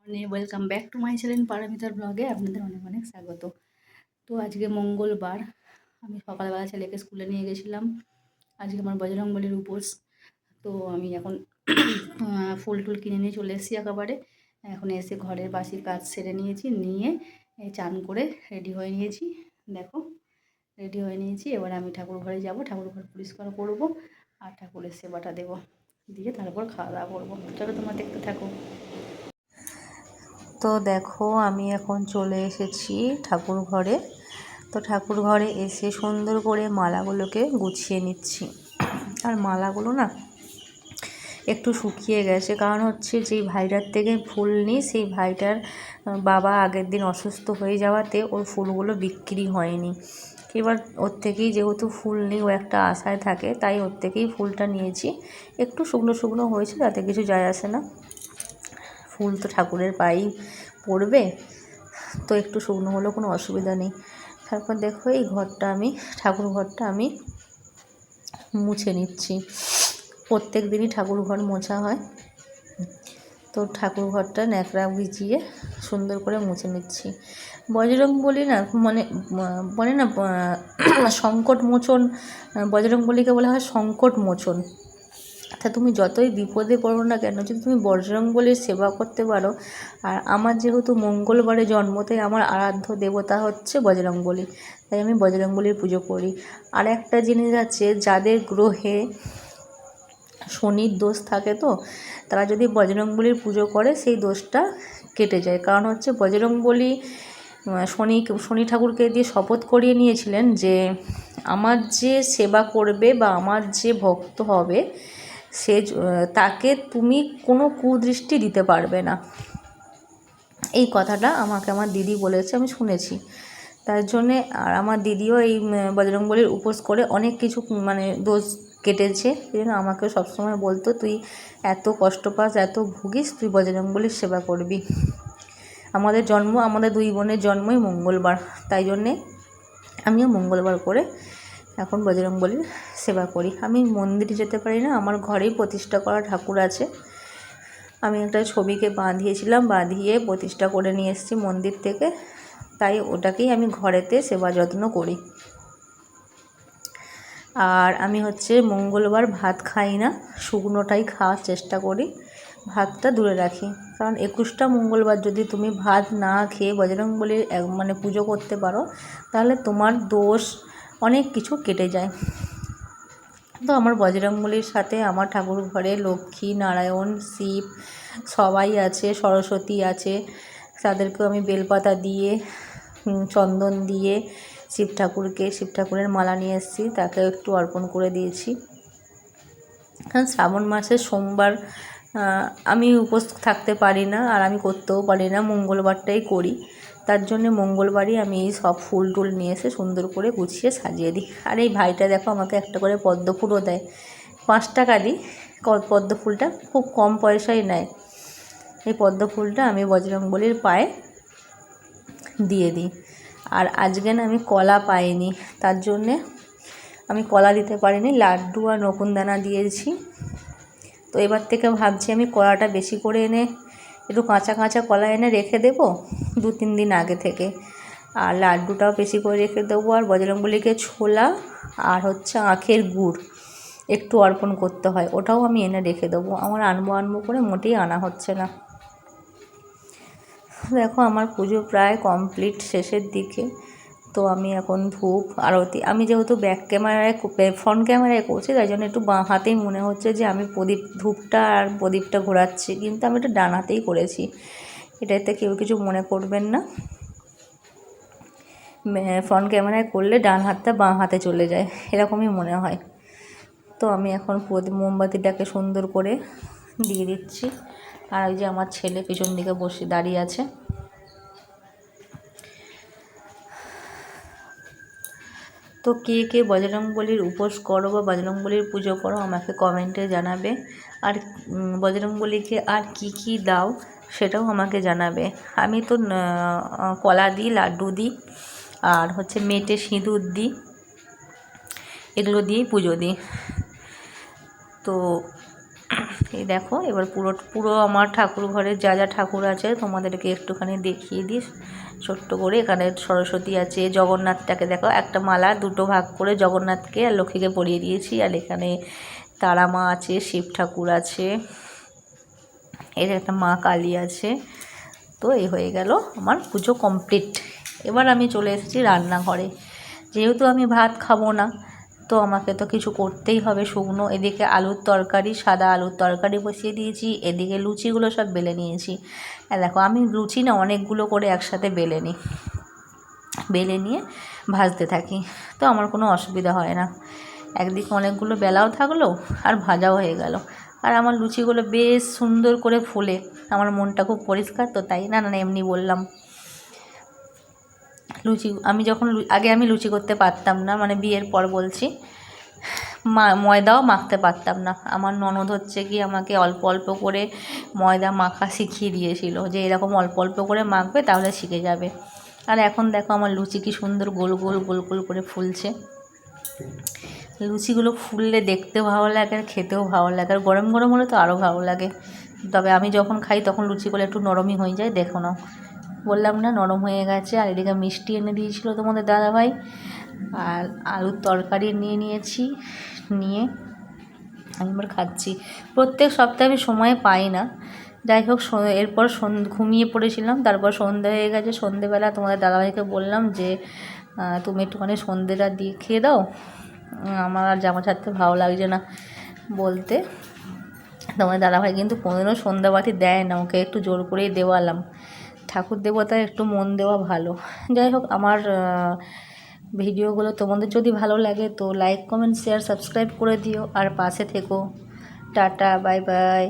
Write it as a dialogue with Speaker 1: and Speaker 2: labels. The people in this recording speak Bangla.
Speaker 1: Welcome back to my channel পারামিতার ব্লগে আপনাদের অনেক অনেক স্বাগত। তো আজকে মঙ্গলবার, আমি সকালবেলা ছেলেকে স্কুলে নিয়ে গেছিলাম। আজকে আমার বজরংবলীর উপোস। তো আমি এখন ফুল টুল কিনে নিয়ে চলে এসেছি একেবারে। এখন এসে ঘরের বাসি কাজ সেরে নিয়েছি, নিয়ে চান করে রেডি হয়ে নিয়েছি। দেখো রেডি হয়ে নিয়েছি। এবার আমি ঠাকুর ঘরে যাব, ঠাকুর ঘর পরিষ্কার করব আর ঠাকুরের সেবাটা দেবো, দিয়ে তারপর খাওয়া দাওয়া করবো। চলো তোমরা দেখতে থাকো।
Speaker 2: তো দেখো আমি এখন চলে এসেছি ঠাকুর ঘরে। তো ঠাকুর ঘরে এসে সুন্দর করে মালাগুলোকে গুছিয়ে নিচ্ছি। আর মালাগুলো না একটু শুকিয়ে গেছে, কারণ হচ্ছে যেই ভাইটার থেকে ফুল নিই সেই ভাইটার বাবা আগের দিন অসুস্থ হয়ে যাওয়াতে ওর ফুলগুলো বিক্রি হয়নি। এবার ওর থেকেই যেহেতু ফুল নিই, ও একটা আশায় থাকে, তাই ওর থেকেই ফুলটা নিয়েছি। একটু শুকনো শুকনো হয়েছে, তাতে কিছু যায় আসে না, ফুল তো ঠাকুরের পায়েই পড়বে, তো একটু শুকনো হলেও কোনো অসুবিধা নেই। তারপর দেখো এই ঘরটা আমি ঠাকুর ঘরটা আমি মুছে নিচ্ছি। প্রত্যেক দিনই ঠাকুর ঘর মোছা হয়, তো ঠাকুর ঘরটা ন্যাকড়া ভিজিয়ে সুন্দর করে মুছে নিচ্ছি। বজরংবলী না মানে বলে না সংকট মোচন, বজরংবলীকে বলা হয় সংকট মোচন। তা তুমি যতই বিপদে পড়ো না কেন, যদি তুমি বজরংবলীর সেবা করতে পারো, আর আমার যেহেতু মঙ্গলবারে জন্ম, তাই আমার আরাধ্য দেবতা হচ্ছে বজরংবলী, তাই আমি বজরংবলীর পুজো করি। আর একটা জিনিস আছে, যাদের গ্রহে শনির দোষ থাকে, তো তারা যদি বজরংবলীর পুজো করে সেই দোষটা কেটে যায়। কারণ হচ্ছে বজরংবলী শনি ঠাকুরকে দিয়ে শপথ করিয়ে নিয়েছিলেন যে আমার যে সেবা করবে বা আমার যে ভক্ত হবে সে তাকে তুমি কোনো কুদৃষ্টি দিতে পারবে না। এই কথাটা আমাকে আমার দিদি বলেছে, আমি শুনেছি। তার জন্যে আর আমার দিদিও এই বজরংবলীর উপোস করে অনেক কিছু মানে দোষ কেটেছে। এই জন্য আমাকে সবসময় বলতো, তুই এত কষ্ট পাস, এত ভুগিস, তুই বজরংবলীর সেবা করবি। আমাদের দুই বোনের জন্মই মঙ্গলবার, তাই জন্যে আমিও মঙ্গলবার করে এখন বজরংবলীর সেবা করি। আমি মন্দিরে যেতে পারি না, আমার ঘরেই প্রতিষ্ঠা করা ঠাকুর আছে। আমি একটা ছবিকে বাঁধিয়েছিলাম, বাঁধিয়ে প্রতিষ্ঠা করে নিয়ে এসেছি মন্দির থেকে, তাই ওটাকেই আমি ঘরেতে সেবা যত্ন করি। আর আমি হচ্ছে মঙ্গলবার ভাত খাই না, শুকনোটাই খাওয়ার চেষ্টা করি, ভাতটা দূরে রাখি। কারণ 21টা মঙ্গলবার যদি তুমি ভাত না খেয়ে বজরংবলীর মানে পুজো করতে পারো, তাহলে তোমার দোষ অনেক কিছু কেটে যায়। তো আমার বজরংবলীর সাথে আমার ঠাকুর ঘরে লক্ষ্মী, নারায়ণ, শিব সবাই আছে, সরস্বতী আছে। তাদেরকেও আমি বেলপাতা দিয়ে চন্দন দিয়ে শিব ঠাকুরের মালা নিয়ে এসেছি, তাকে একটু অর্পণ করে দিয়েছি। কারণ শ্রাবণ মাসের সোমবার আমি উপোস থাকতে পারি না, আর আমি করতেও পারি না, মঙ্গলবারটাই করি। তার জন্য মঙ্গলবারই আমি এই সব ফুল টুল নিয়ে এসে সুন্দর করে গুছিয়ে সাজিয়ে দিই। আর এই ভাইটা দেখো আমাকে একটা করে পদ্ম ফুলও দেয়, 5 টাকা দিই। পদ্ম ফুলটা খুব কম পয়সায় নেয়। এই পদ্ম ফুলটা আমি বজরংবলীর পায়ে দিয়ে দিই। আর আজকে না আমি কলা পাইনি, তার জন্যে আমি কলা দিতে পারিনি, লাড্ডু আর নকুনদানা দিয়েছি। তো এবার থেকে ভাবছি আমি কলাটা বেশি করে এনে একটু কাঁচা কাঁচা কলা এনে রেখে দেবো 2-3 দিন আগে থেকে, আর লাড্ডুটাও বেশি করে রেখে দেবো। আর বজরংবলীকে ছোলা আর হচ্ছে আখের গুড় একটু অর্পণ করতে হয়, ওটাও আমি এনে রেখে দেবো। আমার আনবো করে মোটেই আনা হচ্ছে না। দেখো আমার পুজো প্রায় কমপ্লিট, শেষের দিকে। তো আমি এখন ধূপ আরতি, আমি যেহেতু ফ্রন্ট ক্যামেরায় করছি, তাই জন্য একটু বাঁ হাতেই মনে হচ্ছে যে আমি ধূপটা আর প্রদীপটা ঘোরাচ্ছি, কিন্তু আমি এটা ডান হাতেই করেছি। এটাতে কেউ কিছু মনে করবেন না। ফ্রন্ট ক্যামেরায় করলে ডান হাতটা বাঁ হাতে চলে যায়, এরকমই মনে হয়। তো আমি এখন মোমবাতিটাকে সুন্দর করে দিয়ে দিচ্ছি। আর ওই যে আমার ছেলে পিছন দিকে বসে দাঁড়িয়ে আছে। তো কে কে বজরংবলীর উপোস করো বা বজরংবলীর পুজো করো আমাকে কমেন্টে জানাবে। আর বজরংবলীকে আর কি দাও সেটাও আমাকে জানাবে। আমি তো কলা দিই, লাড্ডু দিই, আর হচ্ছে মেটে সিঁদুর দিই, এগুলো দিয়েই পুজো দিই। তো এই দেখো এবার পুরো পুরো আমার ঠাকুর ঘরে যা যা ঠাকুর আছে তোমাদেরকে একটুখানি দেখিয়ে দিই ছোট্ট করে। এখানে সরস্বতী আছে, জগন্নাথটাকে দেখো একটা মালা দুটো ভাগ করে জগন্নাথকে আর লক্ষ্মীকে পরিয়ে দিয়েছি। আর এখানে তারা মা আছে, শিব ঠাকুর আছে, এর একটা মা কালী আছে। তো এই হয়ে গেল আমার পুজো কমপ্লিট। এবার আমি চলে এসেছি রান্নাঘরে। যেহেতু আমি ভাত খাবো না, তো আমাকে তো কিছু করতেই হবে শুকনো। এদিকে আলুর তরকারি, সাদা আলুর তরকারি বসিয়ে দিয়েছি, এদিকে লুচিগুলো সব বেলে নিয়েছি। আর দেখো আমি লুচি না অনেকগুলো করে একসাথে বেলে নিই, বেলে নিয়ে ভাজতে থাকি, তো আমার কোনো অসুবিধা হয় না। একদিকে অনেকগুলো বেলাও থাকলো আর ভাজাও হয়ে গেল। আর আমার লুচিগুলো বেশ সুন্দর করে ফুলে, আমার মনটা খুব পরিষ্কার, তো তাই না এমনি বললাম। লুচি আমি যখন আগে আমি লুচি করতে পারতাম না, মানে বিয়ের পর বলছি, ময়দাও মাখতে পারতাম না। আমার ননদ হচ্ছে কি আমাকে অল্প অল্প করে ময়দা মাখা শিখিয়ে দিয়েছিল, যে এরকম অল্প অল্প করে মাখবে তাহলে শিখে যাবে। আর এখন দেখো আমার লুচি কি সুন্দর গোল গোল গোল গোল করে ফুলছে। লুচিগুলো ফুললে দেখতেও ভালো লাগে আর খেতেও ভালো লাগে, আর গরম গরম হলে তো আরও ভালো লাগে। তবে আমি যখন খাই তখন লুচিগুলো একটু নরমই হয়ে যায়, দেখো না, বললাম না নরম হয়ে গেছে। আর এদিকে মিষ্টি এনে দিয়েছিল তোমাদের দাদাভাই, আর আলুর তরকারি নিয়ে নিয়েছি, নিয়ে আমি এবার খাচ্ছি। প্রত্যেক সপ্তাহে আমি সময় পাই না, যাই হোক এরপর ঘুমিয়ে পড়েছিলাম, তারপর সন্ধে হয়ে গেছে। সন্ধেবেলা তোমাদের দাদাভাইকে বললাম যে তুমি একটুখানি সন্ধেটা দিয়ে খেয়ে দাও, আমার আর জামা ছাড়তে ভালো লাগছে না বলতে। তোমাদের দাদাভাই কিন্তু কোনোদিনও সন্ধ্যাবাতি দেয় না, ওকে একটু জোর করেই দেওয়ালাম। ঠাকুর দেবতায় একটু মন দেওয়া ভালো। যাই হোক আমার ভিডিওগুলো তোমাদের যদি ভালো লাগে তো লাইক কমেন্ট শেয়ার সাবস্ক্রাইব করে দিও, আর পাশে থেকো। Tata, bye bye.